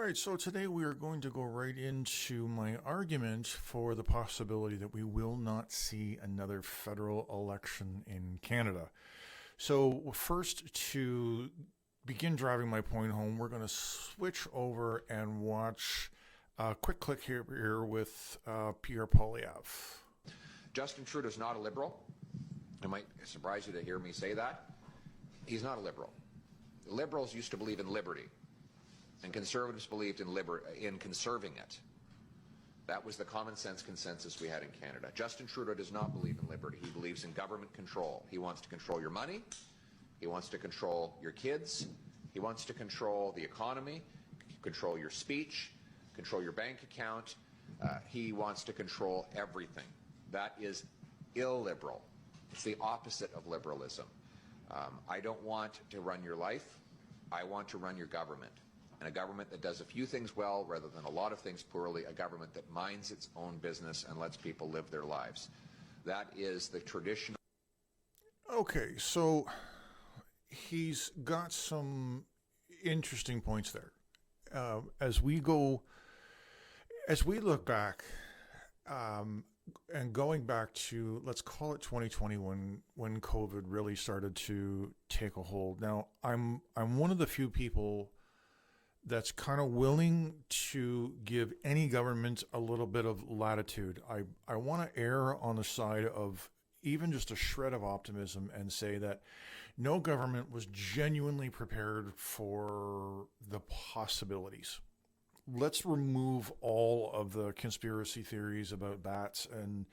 right, so today we are going to go right into my argument for the possibility that we will not see another federal election in Canada. So, first, to begin driving my point home, we're going to switch over and watch a quick click here with Pierre Poilievre. Justin Trudeau is not a Liberal. It might surprise you to hear me say that. He's not a Liberal. The Liberals used to believe in liberty, and Conservatives believed in conserving it. That was the common sense consensus we had in Canada. Justin Trudeau does not believe in liberty. He believes in government control. He wants to control your money. He wants to control your kids. He wants to control the economy, control your speech, control your bank account. He wants to control everything. That is illiberal. It's the opposite of liberalism. I don't want to run your life. I want to run your government. And a government that does a few things well rather than a lot of things poorly, a government that minds its own business and lets people live their lives. That is the traditional... Okay, so he's got some interesting points there. As we look back, and going back to, let's call it 2021, when COVID really started to take a hold. Now, I'm one of the few people that's kind of willing to give any government a little bit of latitude. I want to err on the side of even just a shred of optimism and say that no government was genuinely prepared for the possibilities. Let's remove all of the conspiracy theories about bats and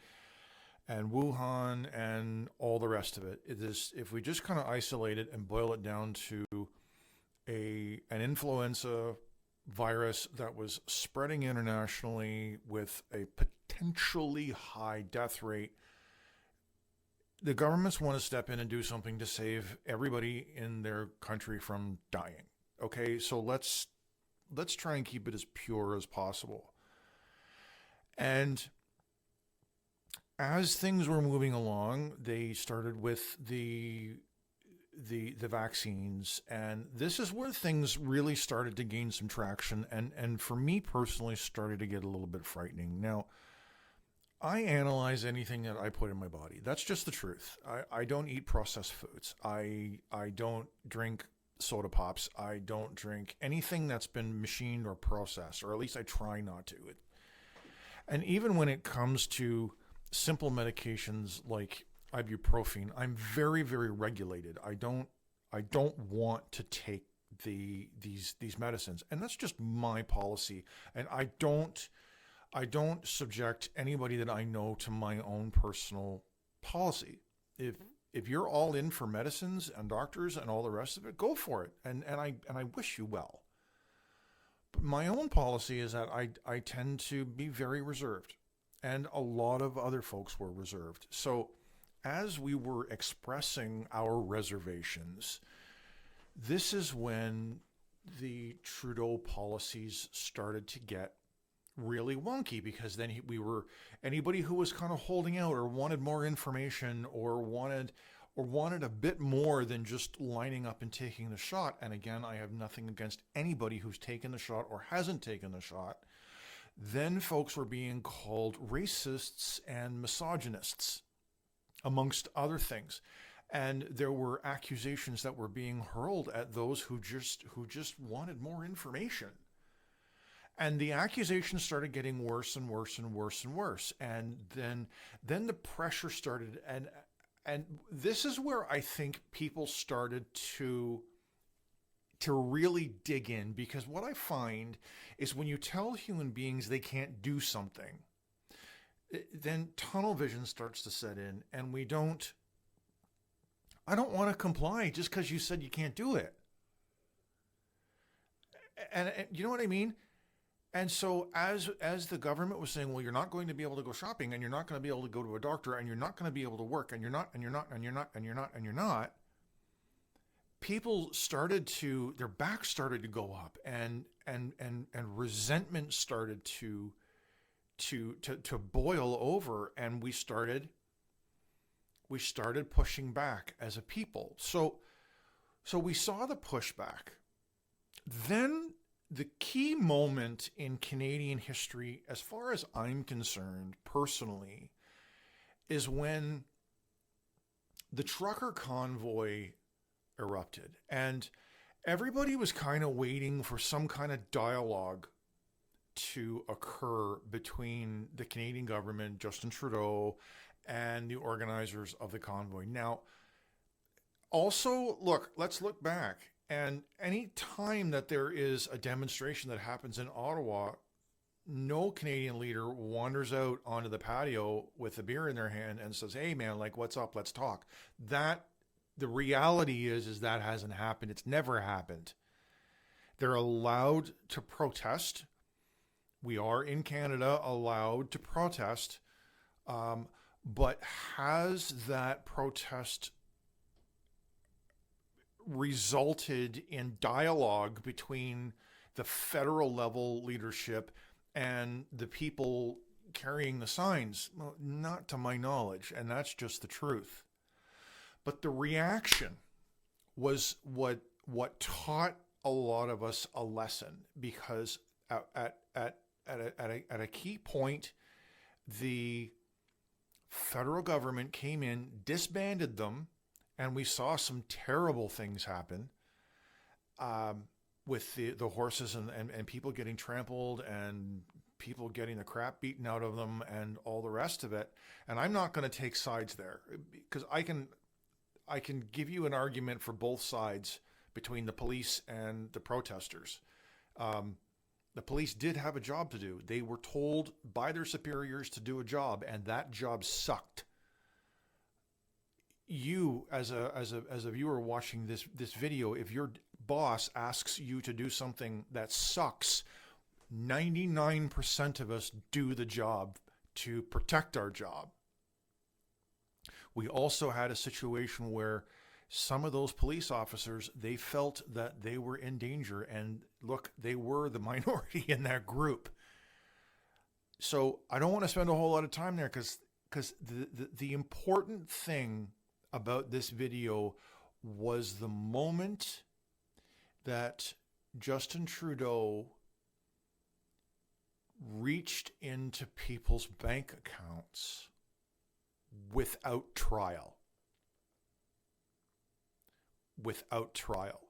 Wuhan and all the rest of it. If we just kind of isolate it and boil it down to an influenza virus that was spreading internationally with a potentially high death rate, the governments want to step in and do something to save everybody in their country from dying. Okay, so let's try and keep it as pure as possible. And as things were moving along, they started with the vaccines, and this is where things really started to gain some traction, and for me personally started to get a little bit frightening. Now, I analyze anything that I put in my body. That's just the truth. I don't eat processed foods. I don't drink soda pops. I don't drink anything that's been machined or processed, or at least I try not to. And even when it comes to simple medications like ibuprofen, I'm very, very regulated. I don't want to take these medicines, and that's just my policy. And I don't subject anybody that I know to my own personal policy. If you're all in for medicines and doctors and all the rest of it, go for it. And I wish you well. But my own policy is that I tend to be very reserved, and a lot of other folks were reserved. So as we were expressing our reservations, this is when the Trudeau policies started to get really wonky, because then anybody who was kind of holding out or wanted more information or wanted a bit more than just lining up and taking the shot. And again, I have nothing against anybody who's taken the shot or hasn't taken the shot. Then folks were being called racists and misogynists, amongst other things. And there were accusations that were being hurled at those who just wanted more information. And the accusations started getting worse and worse and worse and worse. And then the pressure started, and this is where I think people started to really dig in, because what I find is when you tell human beings they can't do something, then tunnel vision starts to set in, and I don't want to comply just because you said you can't do it. And you know what I mean? And so as the government was saying, well, you're not going to be able to go shopping, and you're not going to be able to go to a doctor, and you're not going to be able to work, and you're not, people started to, their backs started to go up, and resentment started to boil over, and we started pushing back as a people. So we saw the pushback. Then the key moment in Canadian history, as far as I'm concerned personally, is when the trucker convoy erupted. And everybody was kind of waiting for some kind of dialogue to occur between the Canadian government, Justin Trudeau, and the organizers of the convoy. Now, also, look, let's look back. And any time that there is a demonstration that happens in Ottawa, no Canadian leader wanders out onto the patio with a beer in their hand and says, "Hey man, like, what's up? Let's talk." The reality is that hasn't happened. It's never happened. They're allowed to protest. We are in Canada allowed to protest. But has that protest resulted in dialogue between the federal level leadership and the people carrying the signs? Well, not to my knowledge, and that's just the truth. But the reaction was what taught a lot of us a lesson, because at a key point, the federal government came in, disbanded them, and we saw some terrible things happen with the horses and people getting trampled and people getting the crap beaten out of them and all the rest of it. And I'm not going to take sides there, because I can give you an argument for both sides between the police and the protesters. The police did have a job to do. They were told by their superiors to do a job, and that job sucked. You, as a viewer watching this video, if your boss asks you to do something that sucks, 99% of us do the job to protect our job. We also had a situation where some of those police officers, they felt that they were in danger, and look, they were the minority in that group. So I don't want to spend a whole lot of time there, because the important thing about this video was the moment that Justin Trudeau reached into people's bank accounts without trial. Without trial.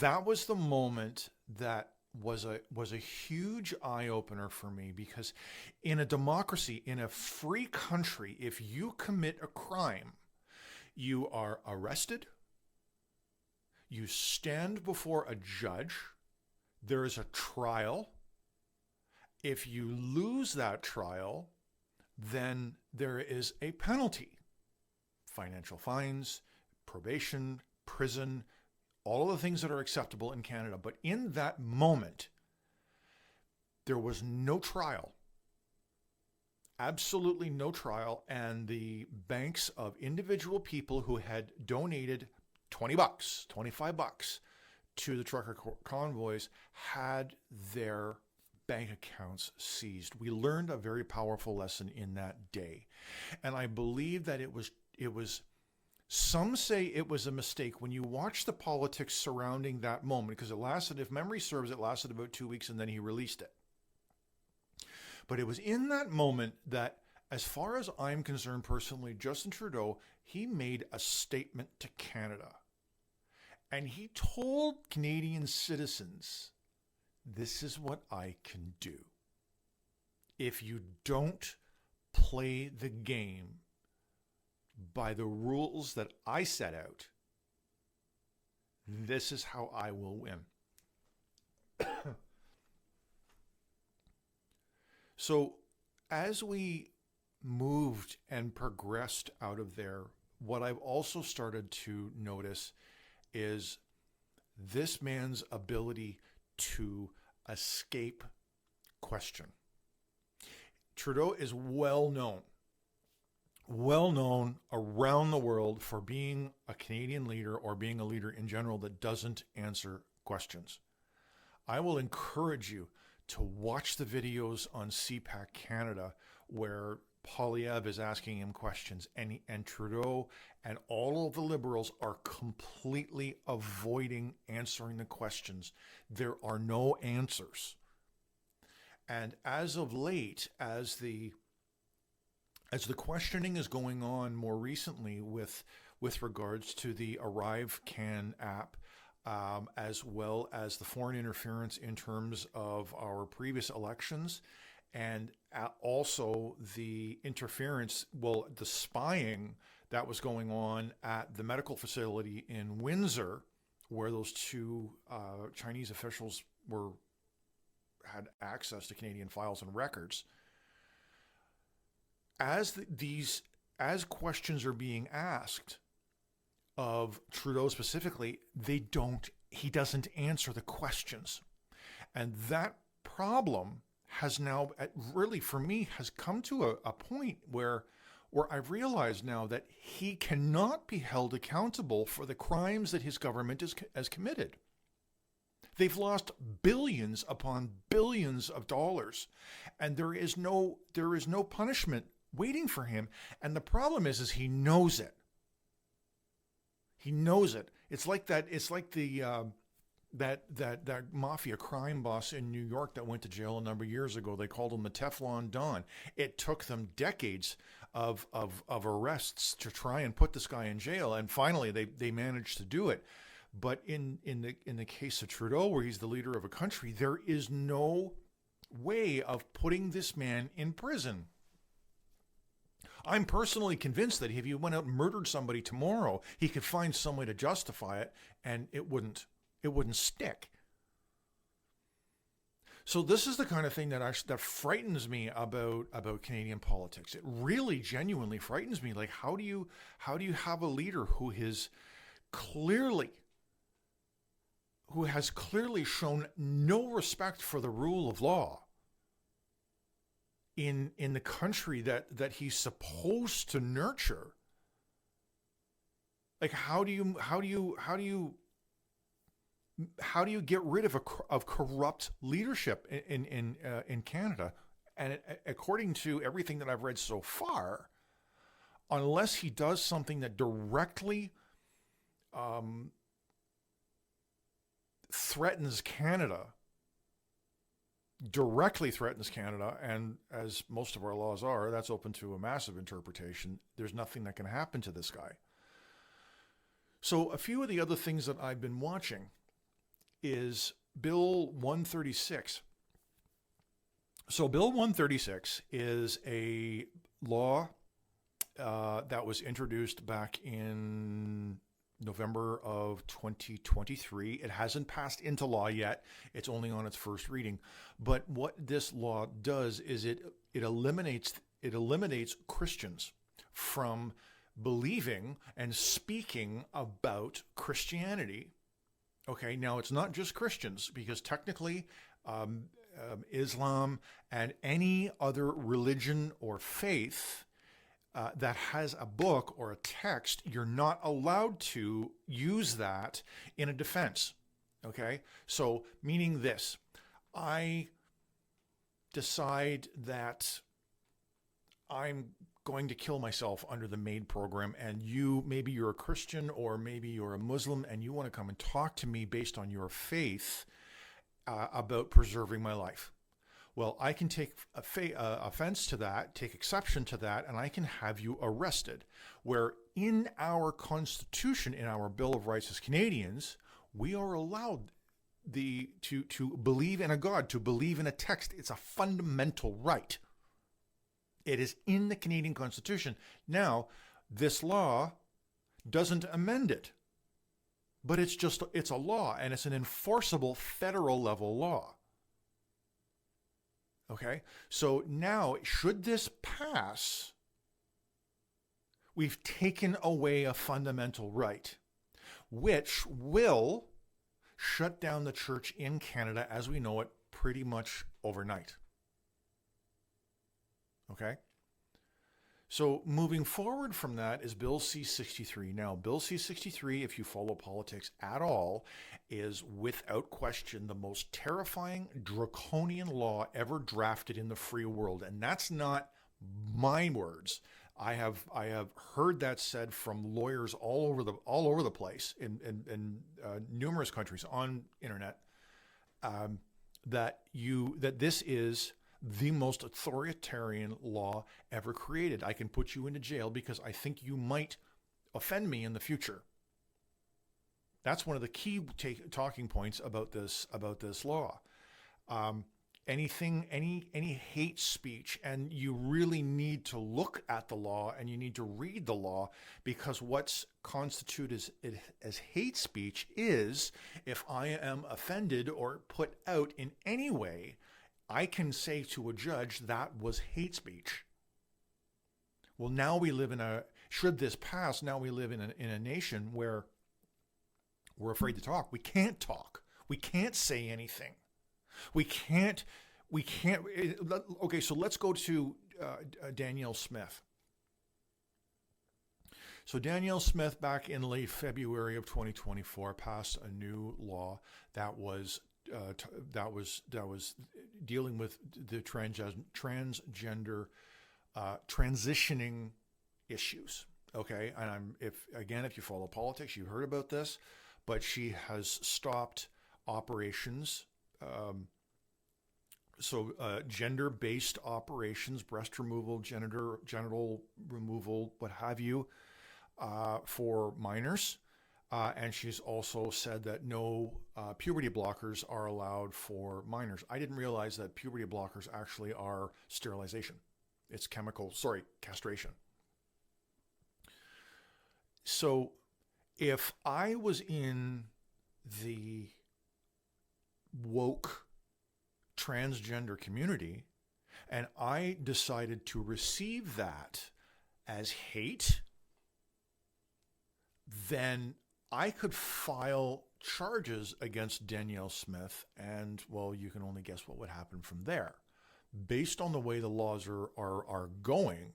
That was the moment that was a huge eye-opener for me, because in a democracy, in a free country, if you commit a crime, you are arrested, you stand before a judge, there is a trial. If you lose that trial, then there is a penalty. Financial fines, probation, prison, all of the things that are acceptable in Canada. But in that moment, there was no trial. Absolutely no trial. And the banks of individual people who had donated $20, $25 to the trucker convoys had their bank accounts seized. We learned a very powerful lesson in that day. And I believe that it was some say it was a mistake. When you watch the politics surrounding that moment, because it lasted, if memory serves, it lasted about 2 weeks and then he released it. But it was in that moment that, as far as I'm concerned personally, Justin Trudeau, he made a statement to Canada. And he told Canadian citizens, this is what I can do. If you don't play the game by the rules that I set out, this is how I will win. So as we moved and progressed out of there, what I've also started to notice is this man's ability to escape question. Trudeau is well known around the world for being a Canadian leader, or being a leader in general, that doesn't answer questions. I will encourage you to watch the videos on CPAC Canada where Poilievre is asking him questions, and Trudeau and all of the Liberals are completely avoiding answering the questions. There are no answers. And as of late, as the questioning is going on more recently with regards to the ArriveCan app, as well as the foreign interference in terms of our previous elections, and also the interference, the spying that was going on at the medical facility in Windsor, where those two Chinese officials had access to Canadian files and records. As questions are being asked of Trudeau specifically, he doesn't answer the questions. And that problem has now really, for me, has come to a point where I've realized now that he cannot be held accountable for the crimes that his government has committed. They've lost billions upon billions of dollars, and there is no punishment waiting for him. And the problem is he knows it. He knows it. It's like that. It's like that mafia crime boss in New York that went to jail a number of years ago. They called him the Teflon Don. It took them decades of arrests to try and put this guy in jail, and finally they managed to do it. But in the case of Trudeau, where he's the leader of a country, there is no way of putting this man in prison. I'm personally convinced that if he went out and murdered somebody tomorrow, he could find some way to justify it, and it wouldn't stick. So this is the kind of thing that frightens me about Canadian politics. It really genuinely frightens me. Like, how do you have a leader who has clearly shown no respect for the rule of law in the country that he's supposed to nurture? Like, how do you get rid of corrupt leadership in Canada? And according to everything that I've read so far, unless he does something that directly threatens Canada, and as most of our laws are, that's open to a massive interpretation, there's nothing that can happen to this guy. So a few of the other things that I've been watching is Bill 136. So Bill 136 is a law that was introduced back in November of 2023. It hasn't passed into law yet. It's only on its first reading. But what this law does is it eliminates Christians from believing and speaking about Christianity. Okay, now it's not just Christians, because technically Islam and any other religion or faith that has a book or a text, you're not allowed to use that in a defense. Okay, so meaning this, I decide that I'm going to kill myself under the MAID program, and maybe you're a Christian or maybe you're a Muslim, and you want to come and talk to me based on your faith about preserving my life. Well, I can take offense to that, take exception to that, and I can have you arrested. Where in our Constitution, in our Bill of Rights as Canadians, we are allowed to believe in a God, to believe in a text. It's a fundamental right. It is in the Canadian Constitution. Now, this law doesn't amend it, but it's a law, and it's an enforceable federal level law. Okay, so now, should this pass, we've taken away a fundamental right, which will shut down the church in Canada as we know it pretty much overnight. Okay, so moving forward from that is Bill C-63. Now, Bill C-63, if you follow politics at all, is without question the most terrifying, draconian law ever drafted in the free world. And that's not my words. I have heard that said from lawyers all over the place in numerous countries on internet, that this is the most authoritarian law ever created. I can put you into jail because I think you might offend me in the future. That's one of the key talking points about this law. Any hate speech, and you really need to look at the law and you need to read the law, because what's constituted as hate speech is if I am offended or put out in any way, I can say to a judge that was hate speech. Well, now we live should this pass, now we live in a nation where we're afraid to talk. We can't talk. We can't say anything. We can't. Okay, so let's go to Danielle Smith. So Danielle Smith, back in late February of 2024, passed a new law that was dealing with the transgender transitioning issues. Okay, and if you follow politics, you heard about this, but she has stopped operations. Gender-based operations, breast removal, genital removal, what have you, for minors. And she's also said that no puberty blockers are allowed for minors. I didn't realize that puberty blockers actually are sterilization. It's castration. So if I was in the woke transgender community and I decided to receive that as hate, then I could file charges against Danielle Smith, and, well, you can only guess what would happen from there. Based on the way the laws are going,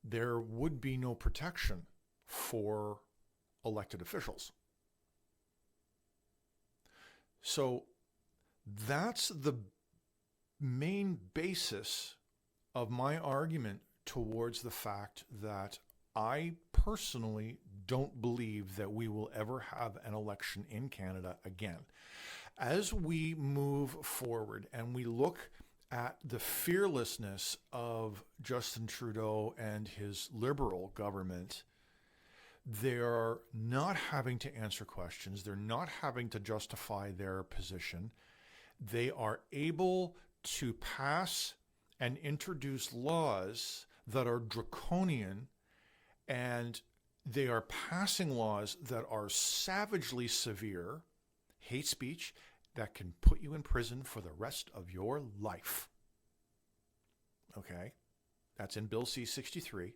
there would be no protection for elected officials. So that's the main basis of my argument towards the fact that I personally don't believe that we will ever have an election in Canada again. As we move forward and we look at the fearlessness of Justin Trudeau and his Liberal government, they're not having to answer questions. They're not having to justify their position. They are able to pass and introduce laws that are draconian, and they are passing laws that are savagely severe, hate speech, that can put you in prison for the rest of your life. Okay? That's in Bill C-63.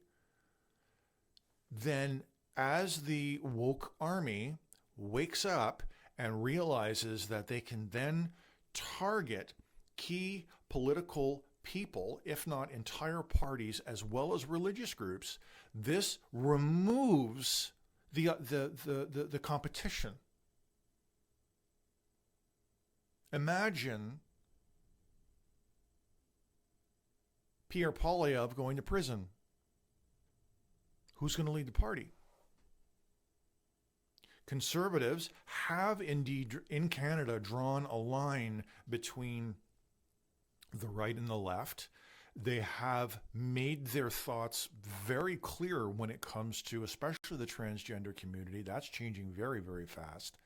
Then, as the woke army wakes up and realizes that they can then target key political people, if not entire parties, as well as religious groups, this removes the competition. Imagine Pierre Poilievre going to prison. Who's going to lead the party? Conservatives have indeed in Canada drawn a line between the right and the left. They have made their thoughts very clear when it comes to especially the transgender community. That's changing very, very fast.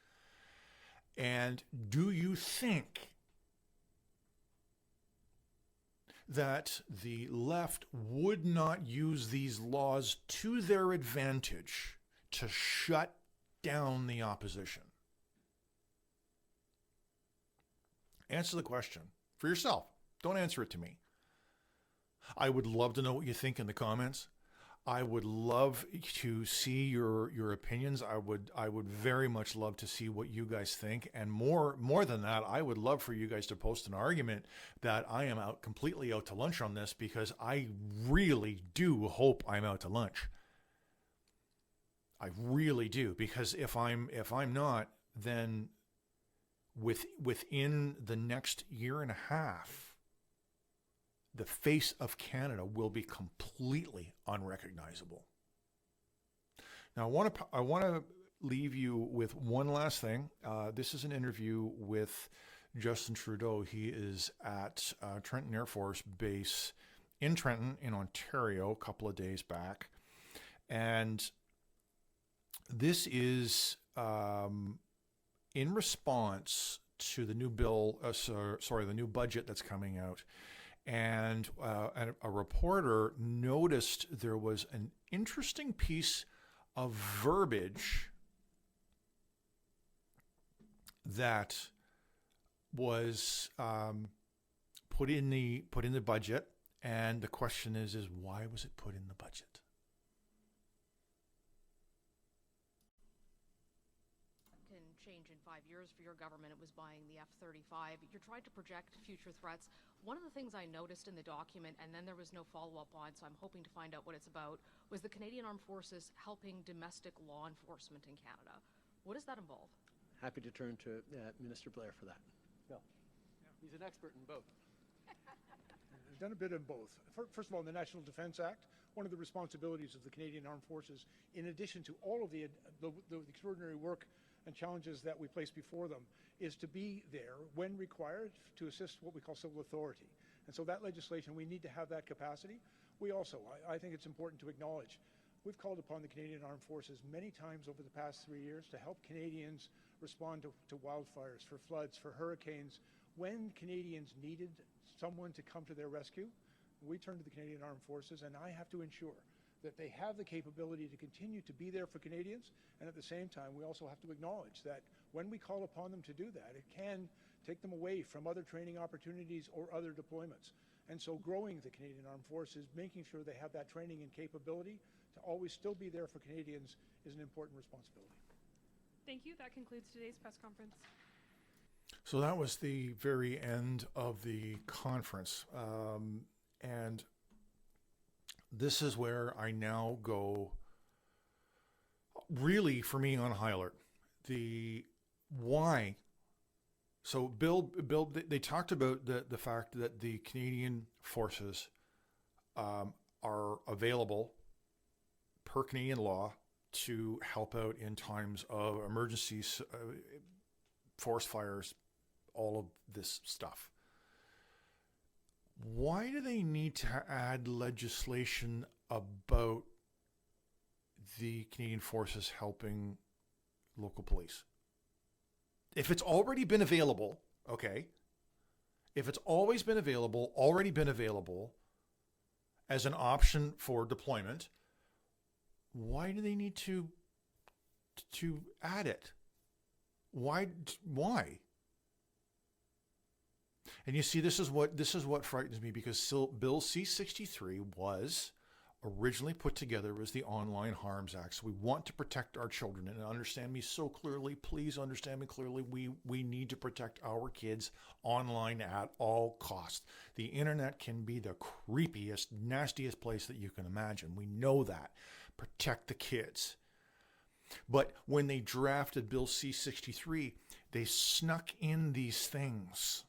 And do you think that the left would not use these laws to their advantage to shut down the opposition? Answer the question for yourself. Don't answer it to me. I would love to know what you think in the comments. I would love to see your opinions. I would very much love to see what you guys think. And more than that, I would love for you guys to post an argument that I am completely out to lunch on this, because I really do hope I'm out to lunch. I really do, because if I'm not, then within the next year and a half, the face of Canada will be completely unrecognizable. Now, I want to leave you with one last thing. This is an interview with Justin Trudeau. He is at Trenton Air Force Base in Trenton, in Ontario, a couple of days back. And this is in response to the new bill, the new budget that's coming out. And a reporter noticed there was an interesting piece of verbiage that was put in the budget, and the question is why was it put in the budget? Can change in 5 years for your government. It was buying the F-35. You're trying to project future threats. One of the things I noticed in the document, and then there was no follow-up on, so I'm hoping to find out what it's about, was the Canadian Armed Forces helping domestic law enforcement in Canada. What does that involve? Happy to turn to Minister Blair for that. Bill. He's an expert in both. We've done a bit of both. First of all, in the National Defence Act, one of the responsibilities of the Canadian Armed Forces, in addition to all of the extraordinary work and challenges that we place before them, is to be there when required to assist what we call civil authority. And so that legislation, we need to have that capacity. We also, I think it's important to acknowledge, we've called upon the Canadian Armed Forces many times over the past 3 years to help Canadians respond to wildfires, for floods, for hurricanes. When Canadians needed someone to come to their rescue, we turn to the Canadian Armed Forces, and I have to ensure that they have the capability to continue to be there for Canadians, and at the same time we also have to acknowledge that when we call upon them to do that, it can take them away from other training opportunities or other deployments. And so growing the Canadian Armed Forces, making sure they have that training and capability to always still be there for Canadians is an important responsibility. Thank you. That concludes today's press conference. So that was the very end of the conference. And this is where I now go, really, for me, on high alert. The why. So Bill, they talked about the fact that the Canadian forces are available per Canadian law to help out in times of emergencies, forest fires, all of this stuff. Why do they need to add legislation about the Canadian forces helping local police? If it's already been available, okay. If it's always been available, already been available as an option for deployment, why do they need to add it? Why? And you see, this is what frightens me, because Bill C-63 was originally put together as the Online Harms Act. So we want to protect our children, and understand me so clearly. Please understand me clearly. We need to protect our kids online at all costs. The internet can be the creepiest, nastiest place that you can imagine. We know that. Protect the kids. But when they drafted Bill C-63, they snuck in these things.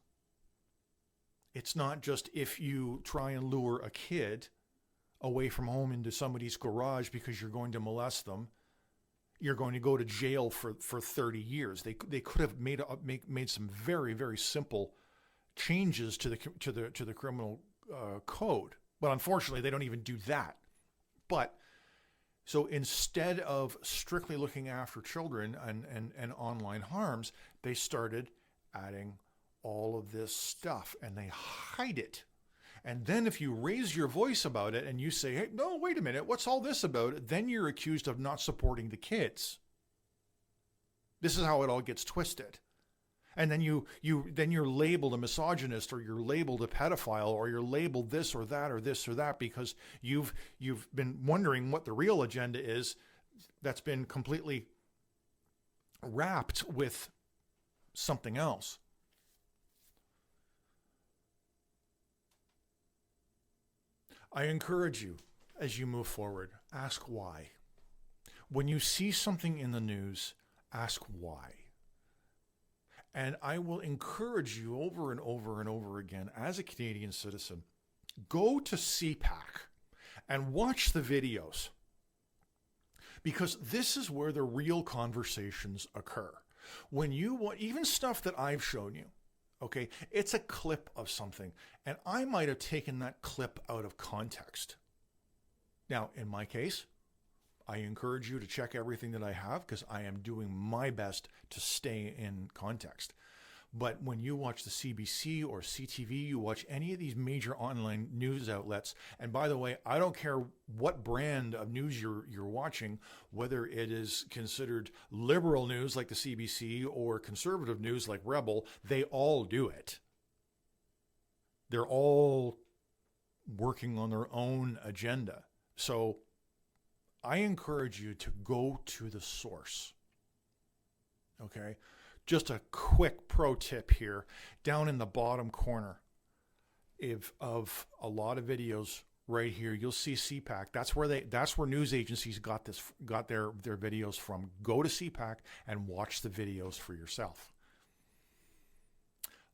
It's not just if you try and lure a kid away from home into somebody's garage because you're going to molest them, you're going to go to jail for 30 years. They could have made some very, very simple changes to the criminal code, but unfortunately they don't even do that. But so instead of strictly looking after children and online harms, they started adding all of this stuff, and they hide it. And then if you raise your voice about it and you say, hey, no, wait a minute, what's all this about? Then you're accused of not supporting the kids. This is how it all gets twisted. And then you're labeled a misogynist, or you're labeled a pedophile, or you're labeled this or that or this or that, because you've been wondering what the real agenda is that's been completely wrapped with something else. I encourage you, as you move forward, ask why. When you see something in the news, ask why. And I will encourage you over and over and over again, as a Canadian citizen, go to CPAC and watch the videos, because this is where the real conversations occur. When you want, even stuff that I've shown you, okay, it's a clip of something, and I might have taken that clip out of context. Now, in my case, I encourage you to check everything that I have, because I am doing my best to stay in context. But when you watch the CBC or CTV, you watch any of these major online news outlets, and by the way, I don't care what brand of news you're watching, whether it is considered liberal news like the CBC or conservative news like Rebel, they all do it. They're all working on their own agenda. So I encourage you to go to the source. Okay? Just a quick pro tip here. Down in the bottom corner of a lot of videos right here, you'll see CPAC. That's where news agencies got their videos from. Go to CPAC and watch the videos for yourself.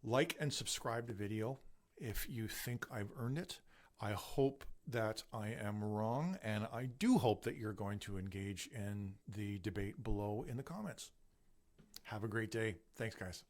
Like and subscribe to the video if you think I've earned it. I hope that I am wrong, and I do hope that you're going to engage in the debate below in the comments. Have a great day. Thanks, guys.